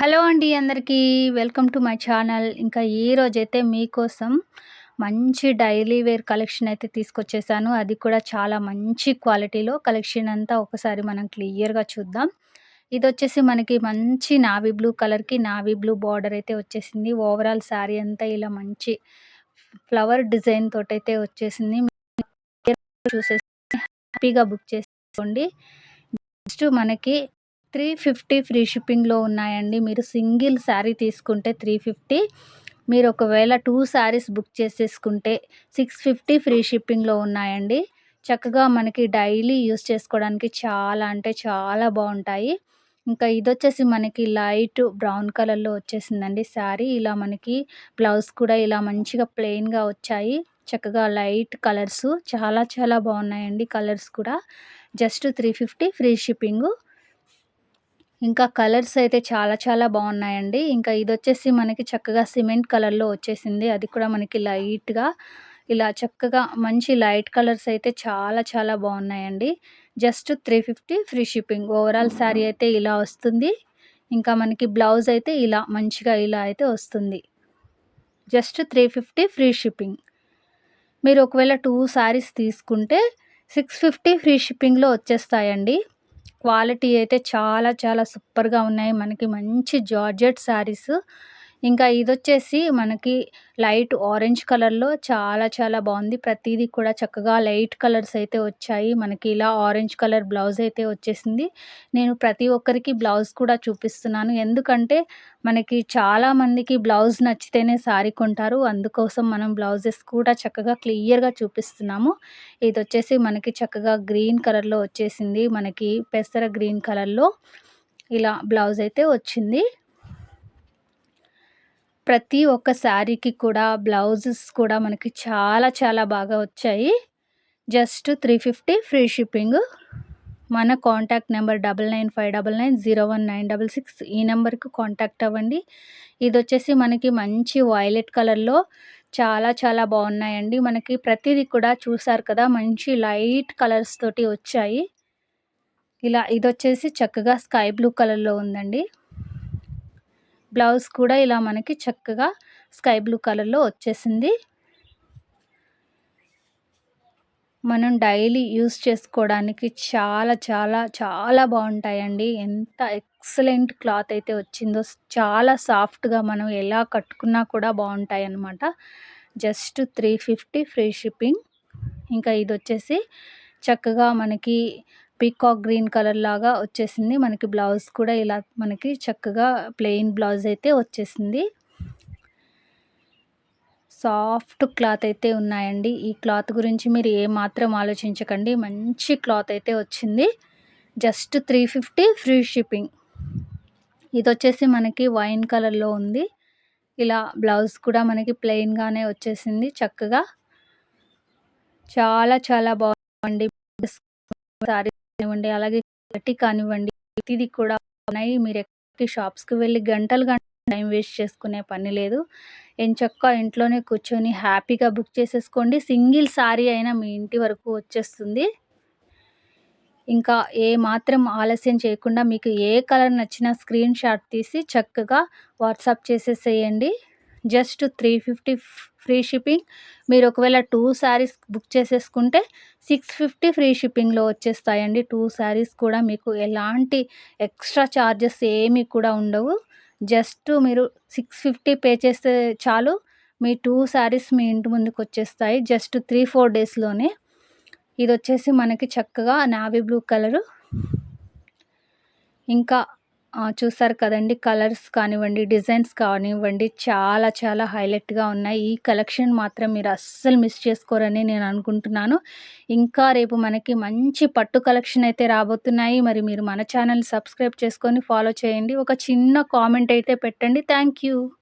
Hello అండి అందరికీ. Welcome to my channel. ఇంకా ఈరోజైతే మీకోసం మంచి డైలీ వేర్ కలెక్షన్ అయితే తీసుకొచ్చేసాను. అది కూడా చాలా మంచి క్వాలిటీలో కలెక్షన్ అంతా ఒకసారి మనం క్లియర్‌గా చూద్దాం. ఇదొచ్చేసి మనకి మంచి నావీ బ్లూ కలర్‌కి నావీ బ్లూ బార్డర్ అయితే వచ్చేసింది. ఓవరాల్ శారీ అంతా ఇలా మంచి ఫ్లవర్ డిజైన్ తోటైతే వచ్చేసింది. చూసేసి హ్యాపీగా బుక్ చేసుకోండి. నెక్స్ట్ మనకి 350 ఫ్రీ షిప్పింగ్‌లో ఉన్నాయండి. మీరు సింగిల్ శారీ తీసుకుంటే 350, మీరు ఒకవేళ 2 శారీస్ బుక్ చేసేసుకుంటే 650 ఫ్రీ షిప్పింగ్‌లో ఉన్నాయండి. చక్కగా మనకి డైలీ యూజ్ చేసుకోవడానికి చాలా అంటే చాలా బావుంటాయి. ఇంకా ఇదొచ్చేసి మనకి లైట్ బ్రౌన్ కలర్‌లో వచ్చేసిందండి శారీ. ఇలా మనకి బ్లౌజ్ కూడా ఇలా మంచిగా ప్లెయిన్‌గా వచ్చాయి. చక్కగా లైట్ కలర్సు చాలా చాలా బాగున్నాయండి కలర్స్ కూడా. Just 350 free shipping. ఇంకా కలర్స్ అయితే చాలా చాలా బాగున్నాయండి. ఇంకా ఇదొచ్చేసి మనకి చక్కగా సిమెంట్ కలర్‌లో వచ్చేసింది. అది కూడా మనకి లైట్‌గా ఇలా చక్కగా మంచి లైట్ కలర్స్ అయితే చాలా చాలా బాగున్నాయండి. Just 350 free shipping. Overall sari అయితే ఇలా వస్తుంది. ఇంకా మనకి బ్లౌజ్ అయితే ఇలా మంచిగా ఇలా అయితే వస్తుంది. Just 350 free shipping. మీరు ఒకవేళ 2 శారీస్ తీసుకుంటే 650 ఫ్రీ షిప్పింగ్‌లో వచ్చేస్తాయండి. క్వాలిటీ అయితే చాలా చాలా సూపర్‌గా ఉన్నాయి. మనకి మంచి జార్జెట్ శారీస్. ఇంకా ఇదొచ్చేసి మనకి లైట్ ఆరెంజ్ కలర్‌లో చాలా చాలా బాగుంది. ప్రతీది కూడా చక్కగా లైట్ కలర్స్ అయితే వచ్చాయి. మనకి ఇలా ఆరెంజ్ కలర్ బ్లౌజ్ అయితే వచ్చేసింది. నేను ప్రతి ఒక్కరికి బ్లౌజ్ కూడా చూపిస్తున్నాను. ఎందుకంటే మనకి చాలా మందికి బ్లౌజ్ నచ్చితేనే శారీ కొంటారు. అందుకోసం మనం బ్లౌజెస్ కూడా చక్కగా క్లియర్‌గా చూపిస్తున్నాము. ఇదొచ్చేసి మనకి చక్కగా గ్రీన్ కలర్‌లో వచ్చేసింది. మనకి పెసర గ్రీన్ కలర్‌లో ఇలా బ్లౌజ్ అయితే వచ్చింది. ప్రతి ఒక్క శారీకి కూడా బ్లౌజెస్ కూడా మనకి చాలా చాలా బాగా వచ్చాయి. Just 350 free shipping. మన కాంటాక్ట్ నెంబర్ 9959901966 ఈ నెంబర్‌కి కాంటాక్ట్ అవ్వండి. ఇదొచ్చేసి మనకి మంచి వైలెట్ కలర్‌లో చాలా చాలా బాగున్నాయండి. మనకి ప్రతిదీ కూడా చూసారు కదా! మంచి లైట్ కలర్స్ తోటి వచ్చాయి. ఇలా ఇదొచ్చేసి చక్కగా స్కై బ్లూ కలర్‌లో ఉందండి. బ్లౌజ్ కూడా ఇలా మనకి చక్కగా స్కై బ్లూ కలర్‌లో వచ్చేసింది. మనం డైలీ యూజ్ చేసుకోవడానికి చాలా చాలా చాలా బాగుంటాయండి. ఎంత ఎక్సలెంట్ క్లాత్ అయితే వచ్చిందో, చాలా సాఫ్ట్‌గా మనం ఎలా కట్టుకున్నా కూడా బాగుంటాయన్నమాట. Just 350 free shipping. ఇంకా ఇదొచ్చేసి చక్కగా మనకి పీకాక్ గ్రీన్ కలర్ లాగా వచ్చేసింది. మనకి బ్లౌజ్ కూడా ఇలా మనకి చక్కగా ప్లెయిన్ బ్లౌజ్ అయితే వచ్చేసింది. సాఫ్ట్ క్లాత్ అయితే ఉన్నాయండి. ఈ క్లాత్ గురించి మీరు ఏమాత్రం ఆలోచించకండి. మంచి క్లాత్ అయితే వచ్చింది. Just 350 free shipping. ఇదొచ్చేసి మనకి వైన్ కలర్‌లో ఉంది. ఇలా బ్లౌజ్ కూడా మనకి ప్లెయిన్‌గానే వచ్చేసింది చక్కగా. చాలా చాలా బాగుంది. సారీ కానివ్వండి, అలాగే క్వాలిటీ కానివ్వండి, ప్రతిది కూడా ఉన్నాయి. మీరు ఎక్కడికి షాప్స్‌కి వెళ్ళి గంటలు గంటలు టైం వేస్ట్ చేసుకునే పని లేదు. ఎంచక్కా ఇంట్లోనే కూర్చొని హ్యాపీగా బుక్ చేసేసుకోండి. సింగిల్ సారీ అయినా మీ ఇంటి వరకు వచ్చేస్తుంది. ఇంకా ఏ మాత్రం ఆలస్యం చేయకుండా మీకు ఏ కలర్ నచ్చినా స్క్రీన్ షాట్ తీసి చక్కగా వాట్సాప్ చేసేసేయండి. Just 350 free shipping. మీరు ఒకవేళ 2 శారీస్ బుక్ చేసేసుకుంటే 650 ఫ్రీ షిప్పింగ్‌లో వచ్చేస్తాయండి. 2 శారీస్ కూడా మీకు ఎలాంటి ఎక్స్ట్రా చార్జెస్ ఏమీ కూడా ఉండవు. జస్ట్ మీరు 650 పే చేస్తే చాలు. మీ 2 శారీస్ మీ ఇంటి ముందుకొచ్చేస్తాయి. జస్ట్ 3, 4 డేస్‌లోనే. ఇదొచ్చేసి మనకి చక్కగా నావీ బ్లూ కలరు. ఇంకా చూసారు కదండీ! కలర్స్ కానివ్వండి, డిజైన్స్ కానివ్వండి చాలా చాలా హైలైట్‌గా ఉన్నాయి. ఈ కలెక్షన్ మాత్రం మీరు అస్సలు మిస్ చేసుకోరని నేను అనుకుంటున్నాను. ఇంకా రేపు మనకి మంచి పట్టు కలెక్షన్ అయితే రాబోతున్నాయి. మరి మీరు మన ఛానెల్‌ని సబ్స్క్రైబ్ చేసుకొని ఫాలో చేయండి. ఒక చిన్న కామెంట్ అయితే పెట్టండి. Thank you.